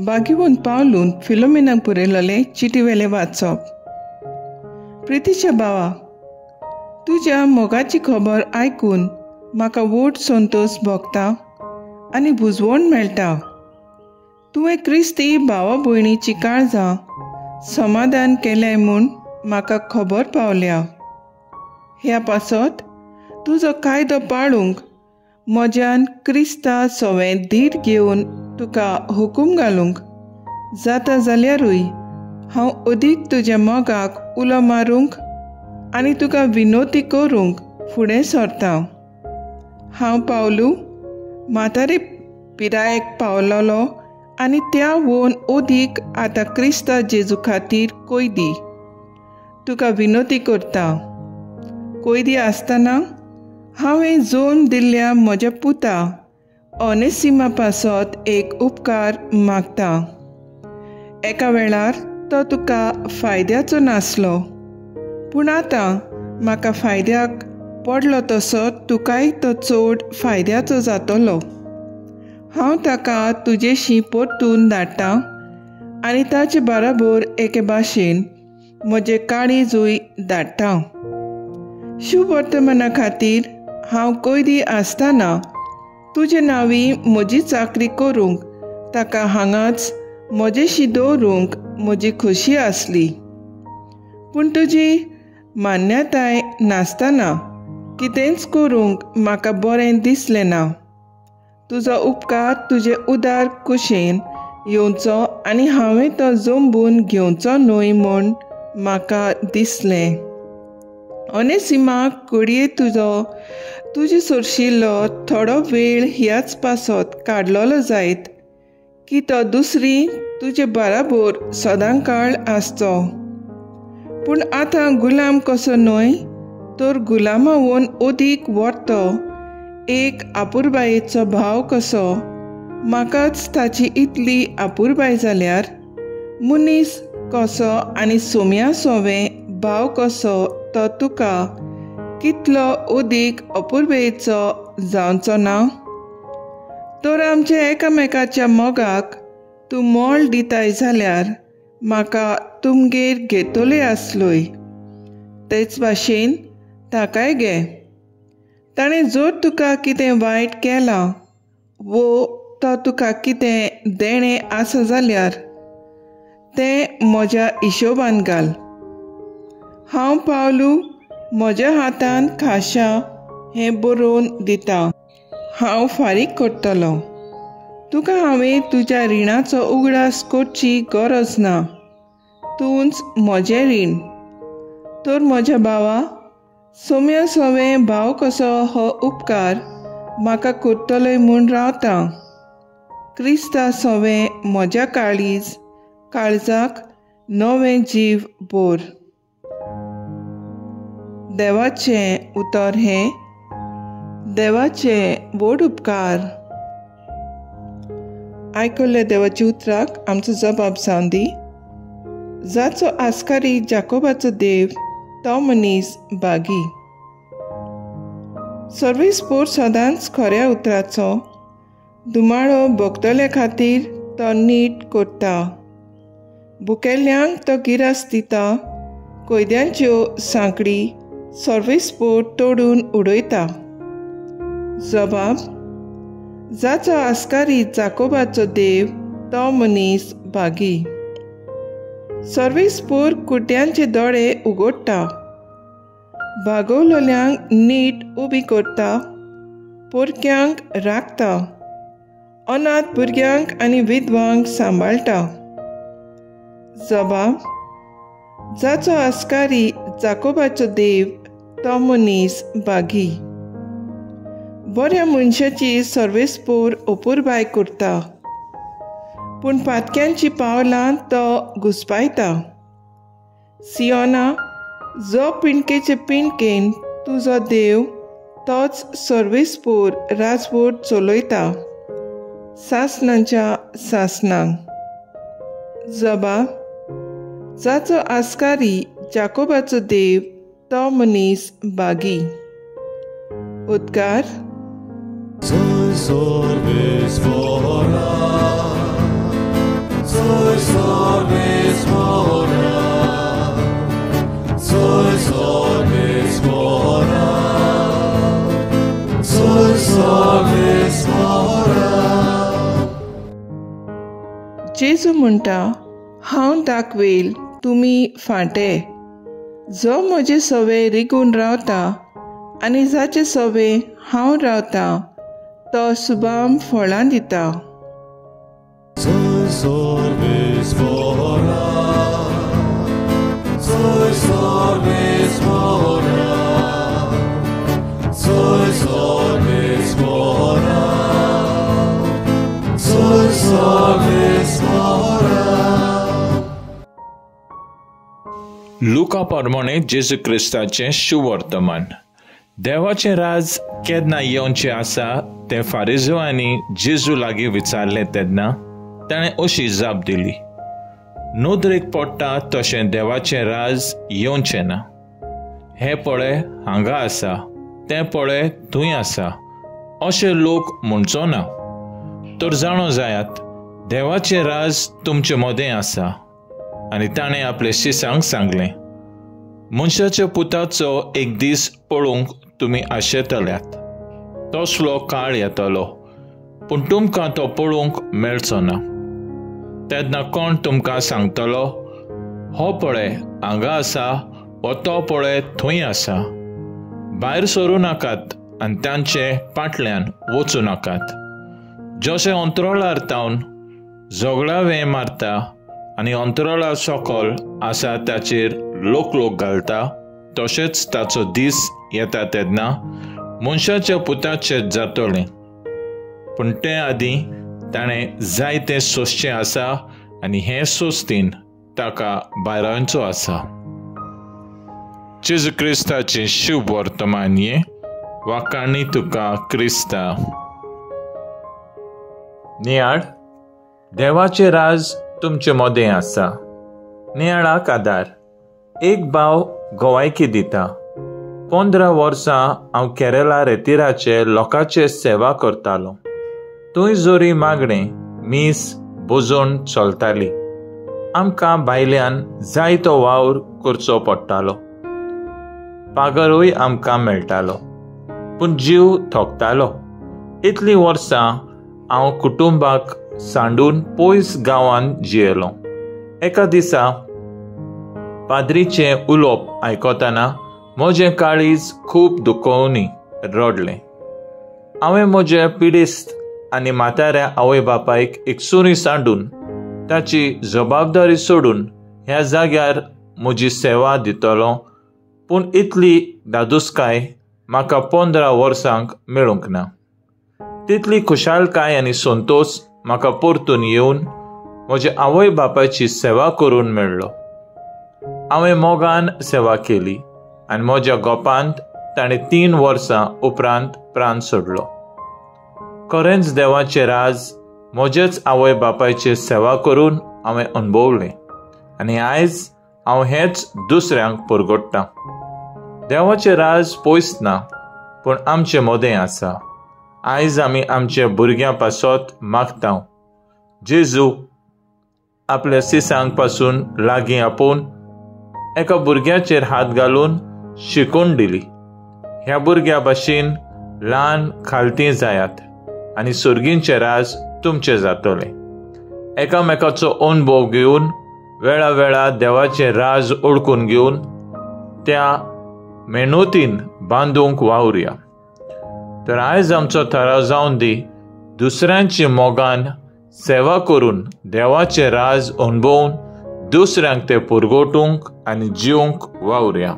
बागीवन पावलून फिलोमिनाक बरयलेलें चिटीवेलें वाचप. प्रितीच्या भावा, तुज्या मोगाची खबर आयकून म्हाका वोट संतोश भोगता आनी बुजवण मेळटा. तुवें क्रिस्ती भावा भयणीची काळजां समाधान केलें म्हूण म्हाका खबर पावल्या. ह्या पासत तुजो कायदो पाळूंक म्हज्यान क्रिस्ता सवें धीर घेवन तुका हुकूम घालूंक जाता जाल्यारूय हांव अदीक तुज्या मोगाक उलो मारूंक आनी तुका विनोती करूंक फुडें सरतां. हांव पावलू म्हातारे पिरायेक पावलोलो आनी त्या वोन ओदीक आतां क्रिस्ता जेजू खातीर कोयदी. तुका विनोती करता. कोयदी आसतना हांवें जोन दिल्ल्या म्हज्या पुता ऑनेसिमा पासत एक उपकार मागता. एका वेळार तो तुका फायद्याचो नासलो, पूण आतां म्हाका फायद्याक पडलो तसो तुकाय तो चड फायद्याचो जातलो. हांव ताका तुजेशी परतून धाडटां आनी ताचे बराबर एके भाशेन म्हजें काळीजूय धाडटां. शुभ वर्तमाना खातीर हांव कोयदी आसतना तुजे नांवी म्हजी चाकरी करूंक ताका हांगाच म्हजेशी दवरूंक म्हजी खोशी आसली. पूण तुजी मान्यताय नासतना कितेंच करूंक म्हाका बरें दिसलें ना. तुजो उपकार तुजे उदार कुशेन येवचो आनी हांवें तो जंबून घेवचो न्हय म्हूण म्हाका दिसलें. ऑनेसिमाक कुडये तुजे सोरशिल्लो थोडो वेळ ह्याच पासत काडलोलो जायत की तो दुसरी तुजे बराबर सदांकाळ आसचो. पूण आतां गुलाम कसो न्हय तर गुलामा वोन ओदीक व्हरतो एक आपुरबायेचो भाव कसो म्हाकाच ताची इतली आपुरबाय जाल्यार मनीस कसो आनी सोम्या सोवें भाव कसो तो तुका कितलो ओदीक अपुरबेचो जावचो ना. तर आमच्या एकामेकाच्या मोगाक तूं मोल दिताय जाल्यार म्हाका तुमगेर घेतले आसलोय. तेच भाशेन ताकाय घे. ताणें जर तुका कितें वायट केलां वो तो तुका कितें देणें आसा जाल्यार तें म्हज्या हिशोबान घाल. हांव पावलू म्हज्या हातान खाशा हें बरोवन दितां. हांव फारीक करतलों. तुका हांवें तुज्या रिणाचो उगडास करची गरज ना. तूंच म्हजें रीण. तर म्हज्या भावा, सोम्या सोवें भाव कसो हो उपकार म्हाका करतलोय म्हूण रावतां. क्रिस्ता सोवें म्हज्या काळजाक नवें जीव भर. देवाचें उतर हें देवाचें व्हड उपकार. आयकल्ल्या देवाच्या उतराक आमचो जबाब जावन दी. जाचो आस्कारी जाकोबाचो देव तो मनीस बागी. सर्वेस्पोर सदांच खऱ्या उतराचो दुमाळो भोगतल्या खातीर तो नीट करता. भुकेल्ल्यांक तो गिरास दिता. कोयद्यांच्यो सांकडी सर्वेस्पोर तोडून उडयता. जबाब. जाचो आस्कारी जाकोबाचो देव तो मनीस बागी. सर्वेस्पोर कुट्यांचे दोळे उगडटा. भागवलोल्यांक नीट उबी करता. पोरक्यांक राखता. अनाथ भुरग्यांक आनी विधवांक सांबाळटा. जबाब. जाचो आस्कारी जाकोबाचो देव तो मनीस बागी. बऱ्या मनशाची सर्वेस्पोर अपुरबाय करता, पूण पातक्यांची पावलां तो घुस्पायता. सियोना, जो पिणकेचे पिणकेन तुजो देव तोच सर्वेस्पोर राजवट चलयता सासणांच्या सासणांक. जबाब. जाचो आस्कारी जाकोबाचो देव तो मनीस बागी. उद्गार. Soy sorves volar जेजू म्हणटा, हांव दाखवेल तुमी फांटे. जो म्हजे सवे रिगून रावता आनी जाचे सवे हांव रावता तो सुबाम फळां दिता. लुका प्रमाणे जेजू क्रिस्ताचें शुभ वर्तमान. देवाचें राज केन्ना येवचें आसा तें फारिझेवांनी जेजू लागीं विचारलें तेन्ना ताणें अशी जाप दिली, नोदरेक पडटा तशें देवाचें राज येवचें ना. हें पळय हांगा आसा, तें पळय थंय आसा अशें लोक म्हणचो ना. तर जाणो जायात देवाचें राज तुमचे मदें आसा. आनी ताणें आपल्या शिसांक सांगलें, मनशाच्या पुताचो एक दीस पळोवंक तुमी आशेतल्यात. तसलो काळ येतलो, पूण तुमकां तो पळोवंक मेळचो ना. तेन्ना कोण तुमकां सांगतलो, हो पळय हांगा आसा वा तो पळय थंय आसा. भायर सरूं नाकात आनी तांचे फाटल्यान वचूं नाकात. जशें अंतराळार तावन झगडावें मारता आनी अंतराळा सकल आसा ताचेर लोक घालता, तशेंच ताचो दीस येता तेन्ना मनशाच्या पुताचें जातलें. पूण ते आदीं ताणें जायतें सोंसचें आसा आनी हें सोंसतीन ताका भायरांचो आसा. जेजू क्रिस्ताचें शुभ वर्तमान हें वाकाणी तुका क्रिस्ता. नियाळ, देवाचें राज तुमचे मदें आसा. नियाळाक आदार. एक भाव गोवायकी दिता, 15 वर्सां हांव केरला रेतिराचे लोकांचे सेवा करतालो. थंय जोरी मागणें मीस बोजोन चलताली. आमकां भायल्यान जायतो वावर करचो पडटालो. पागरूय आमकां मेळटालो, पूण जीव थकतालो. इतलीं वर्सां हांव कुटुंबाक सांडून पयस गांवांत जियेलो. एका दिसा पाद्रीचें उलोवप आयकतना म्हजें काळीज खूब दुखोवनी रडलें. हांवें म्हजे पिडेस्त आनी म्हाताऱ्या आवय बापायक एकसुरी सांडून ताची जबाबदारी सोडून ह्या जाग्यार म्हजी सेवा दितलो. पूण इतली दादूसकाय म्हाका 15 वर्सांक मेळूंक ना. तितली खुशालकाय आनी संतोश म्हाका परतून येवन म्हज्या आवय बापायची सेवा करून मेळ्ळो. हांवें मोगान सेवा केली आनी म्हज्या गोपांत ताणें 3 वर्सां उपरांत प्राण सोडलो. खरेंच देवाचें राज म्हजेच आवय बापायची सेवा करून हांवें अणभवलें आनी आयज हांव हेंच दुसऱ्यांक परगट्टां. देवाचें राज पयस ना, पूण आमचे मदें आसा. आयज आमी आमच्या भुरग्यां पासत मागता. जेजू आपल्या सिसांक पासून लागीं आपोवन एका भुरग्याचेर हात घालून शिकवण दिली. ह्या भुरग्या भाशेन ल्हान खालतीं जायात आनी सुर्गींचें राज तुमचें जातलें. एकामेकाचो अनुभव घेवन वेळा देवाचें राज ओळखून घेवन त्या मेहनतीन बांदूंक वावुरया. तर आयज आमचो थाराव जावन दी, दुसऱ्यांची मोगान सेवा करून देवाचें राज अणभवून दुसऱ्यांक ते पुरगोटूंक आनी जिवंक वावुरया.